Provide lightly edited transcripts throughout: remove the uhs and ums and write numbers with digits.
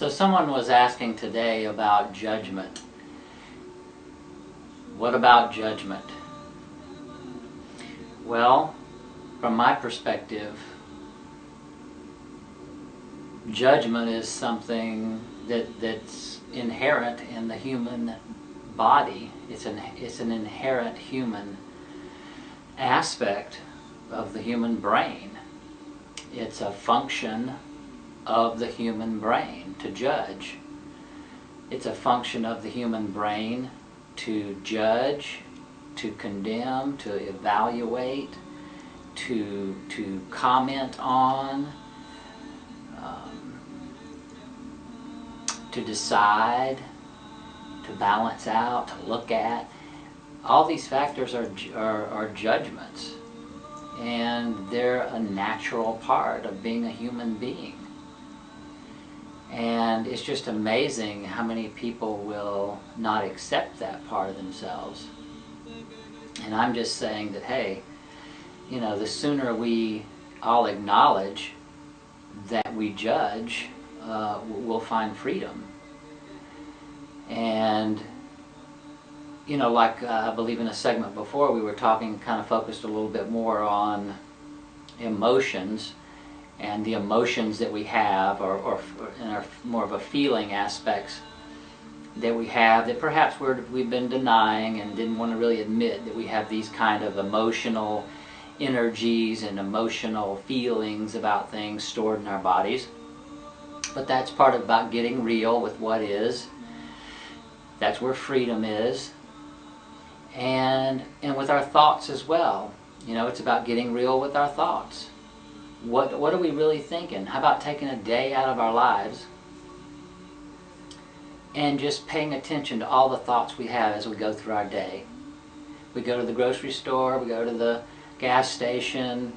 So someone was asking today about judgment. What about judgment? Well, from my perspective, judgment is something that's inherent in the human body. It's an inherent human aspect of the human brain. It's a function of the human brain to judge. It's a function of the human brain to judge, to condemn, to evaluate, to comment on, to decide, to balance out, to look at. All these factors are judgments, and they're a natural part of being a human being. And it's just amazing how many people will not accept that part of themselves. And I'm just saying that, hey, you know, the sooner we all acknowledge that we judge, we'll find freedom. And, you know, like I believe in a segment before, we were talking, kind of focused a little bit more on emotions, and the emotions that we have, or more of a feeling aspects that we have, that perhaps we've been denying and didn't want to really admit that we have these kind of emotional energies and emotional feelings about things stored in our bodies. But that's part about getting real with what is. That's where freedom is. And with our thoughts as well. You know, it's about getting real with our thoughts. What are we really thinking? How about taking a day out of our lives and just paying attention to all the thoughts we have as we go through our day? We go to the grocery store, we go to the gas station,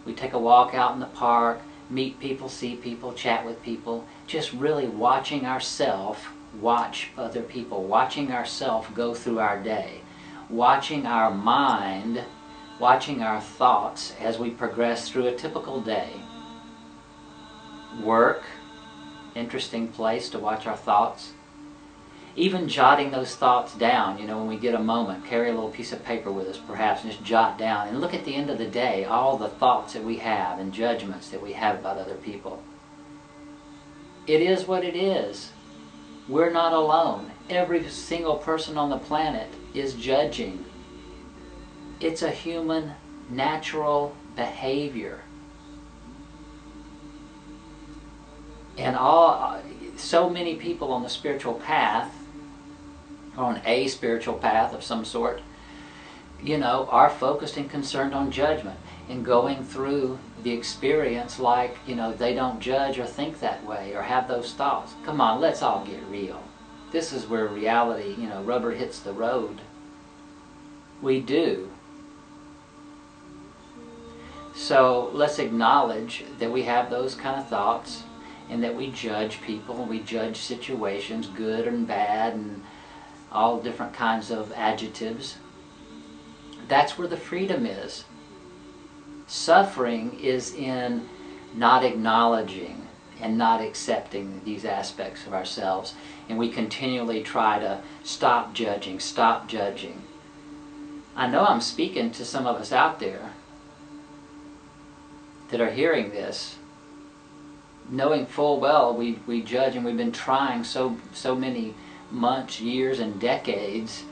we take a walk out in the park, meet people, see people, chat with people, just really watching ourselves watch other people, watching ourselves go through our day, watching our mind, watching our thoughts as we progress through a typical day. Work, interesting place to watch our thoughts. Even jotting those thoughts down, you know, when we get a moment, carry a little piece of paper with us perhaps, and just jot down and look at the end of the day, all the thoughts that we have and judgments that we have about other people. It is what it is. We're not alone. Every single person on the planet is judging. It's a human, natural behavior. And so many people on the spiritual path, or on a spiritual path of some sort, you know, are focused and concerned on judgment and going through the experience like, you know, they don't judge or think that way or have those thoughts. Come on, let's all get real. This is where reality, you know, rubber hits the road. We do. So let's acknowledge that we have those kind of thoughts, and that we judge people, and we judge situations, good and bad, and all different kinds of adjectives. That's where the freedom is. Suffering is in not acknowledging and not accepting these aspects of ourselves, and we continually try to stop judging, stop judging. I know I'm speaking to some of us out there that are hearing this, knowing full well we judge, and we've been trying so many months, years, and decades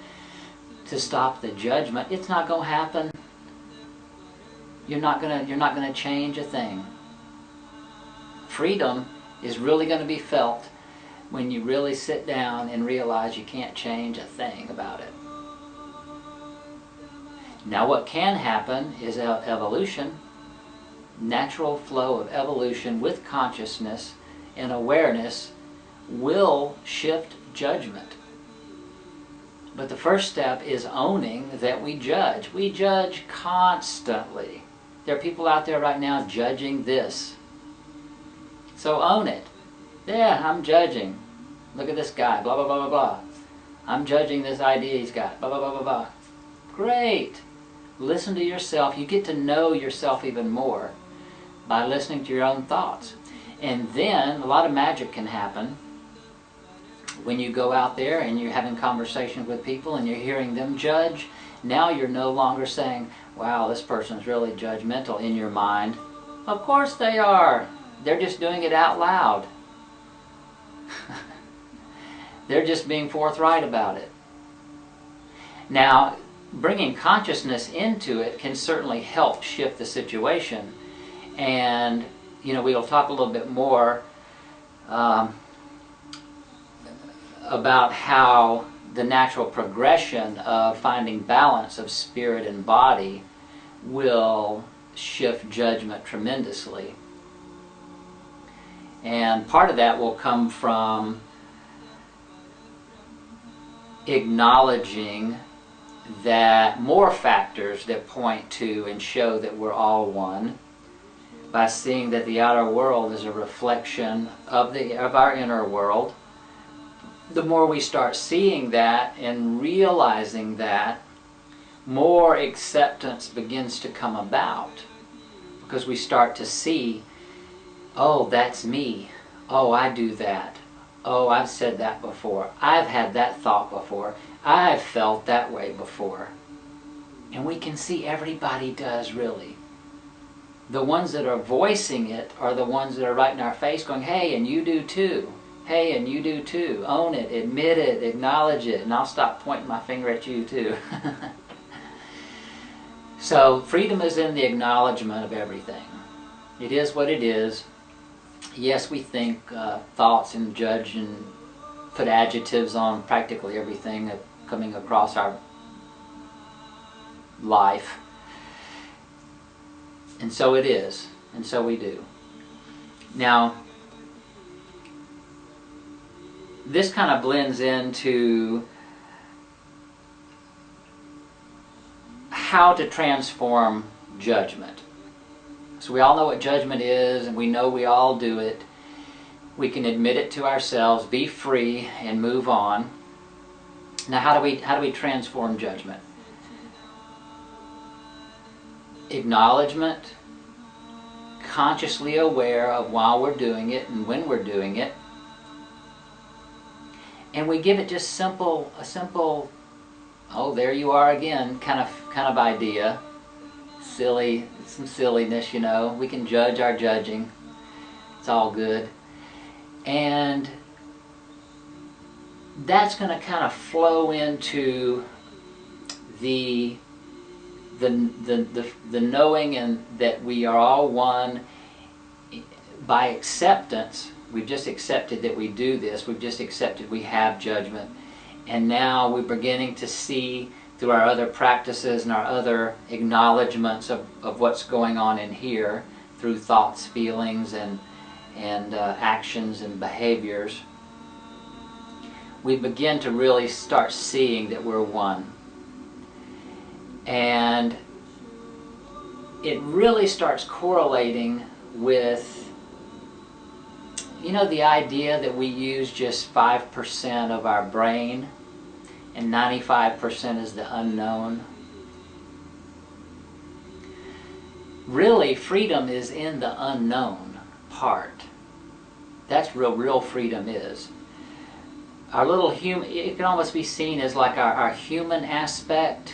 to stop the judgment. It's not going to happen. You're not going to change a thing. Freedom is really going to be felt when you really sit down and realize you can't change a thing about it. Now what can happen is evolution. Natural flow of evolution with consciousness and awareness will shift judgment. But the first step is owning that we judge. We judge constantly. There are people out there right now judging this. So own it. Yeah, I'm judging. Look at this guy, blah, blah, blah, blah, blah. I'm judging this idea he's got, blah, blah, blah, blah, blah. Great. Listen to yourself. You get to know yourself even more by listening to your own thoughts. And then a lot of magic can happen. when you go out there and you're having conversations with people and you're hearing them judge, now you're no longer saying, wow, this person's really judgmental in your mind. Of course they are. They're just doing it out loud. They're just being forthright about it. Now, bringing consciousness into it can certainly help shift the situation. And, you know, we'll talk a little bit more about how the natural progression of finding balance of spirit and body will shift judgment tremendously. And part of that will come from acknowledging that more factors that point to and show that we're all one, by seeing that the outer world is a reflection of our inner world. The more we start seeing that and realizing that, more acceptance begins to come about, because we start to see, oh, that's me. Oh, I do that. Oh, I've said that before. I've had that thought before. I've felt that way before. And we can see everybody does, really. The ones that are voicing it are the ones that are right in our face going, hey, and you do too. Hey, and you do too. Own it, admit it, acknowledge it, and I'll stop pointing my finger at you too. So freedom is in the acknowledgement of everything. It is what it is. Yes, we think thoughts and judge and put adjectives on practically everything coming across our life. And so it is, and so we do. Now, this kind of blends into how to transform judgment. So we all know what judgment is, and we know we all do it. We can admit it to ourselves, be free, and move on. Now, how do we transform judgment? Acknowledgement, consciously aware of while we're doing it and when we're doing it, and we give it just a simple, oh, there you are again, kind of idea. Silly, some silliness, you know. We can judge our judging. It's all good. And that's going to kind of flow into the knowing and that we are all one by acceptance. We've just accepted that we do this. We've just accepted we have judgment. And now we're beginning to see through our other practices and our other acknowledgments of what's going on in here, through thoughts, feelings, and actions and behaviors, we begin to really start seeing that we're one. And it really starts correlating with, you know, the idea that we use just 5% of our brain and 95% is the unknown. Really, freedom is in the unknown part. That's real freedom is. Our little human, it can almost be seen as like our human aspect.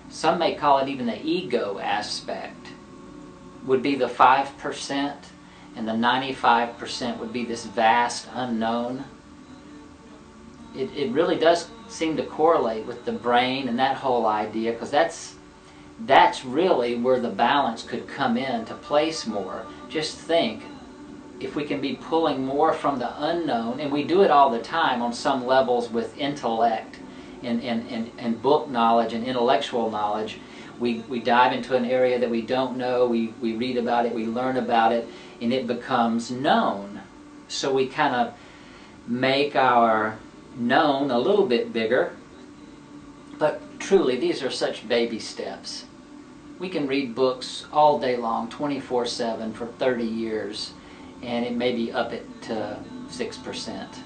Some may call it even the ego aspect, would be the 5%, and the 95% would be this vast unknown. It really does seem to correlate with the brain and that whole idea, because that's really where the balance could come into place more. Just think, if we can be pulling more from the unknown, and we do it all the time on some levels with intellect and book knowledge and intellectual knowledge, we dive into an area that we don't know, we read about it, we learn about it, and it becomes known. So we kind of make our known a little bit bigger, but truly these are such baby steps. We can read books all day long, 24/7 for 30 years, and it may be up it to 6%.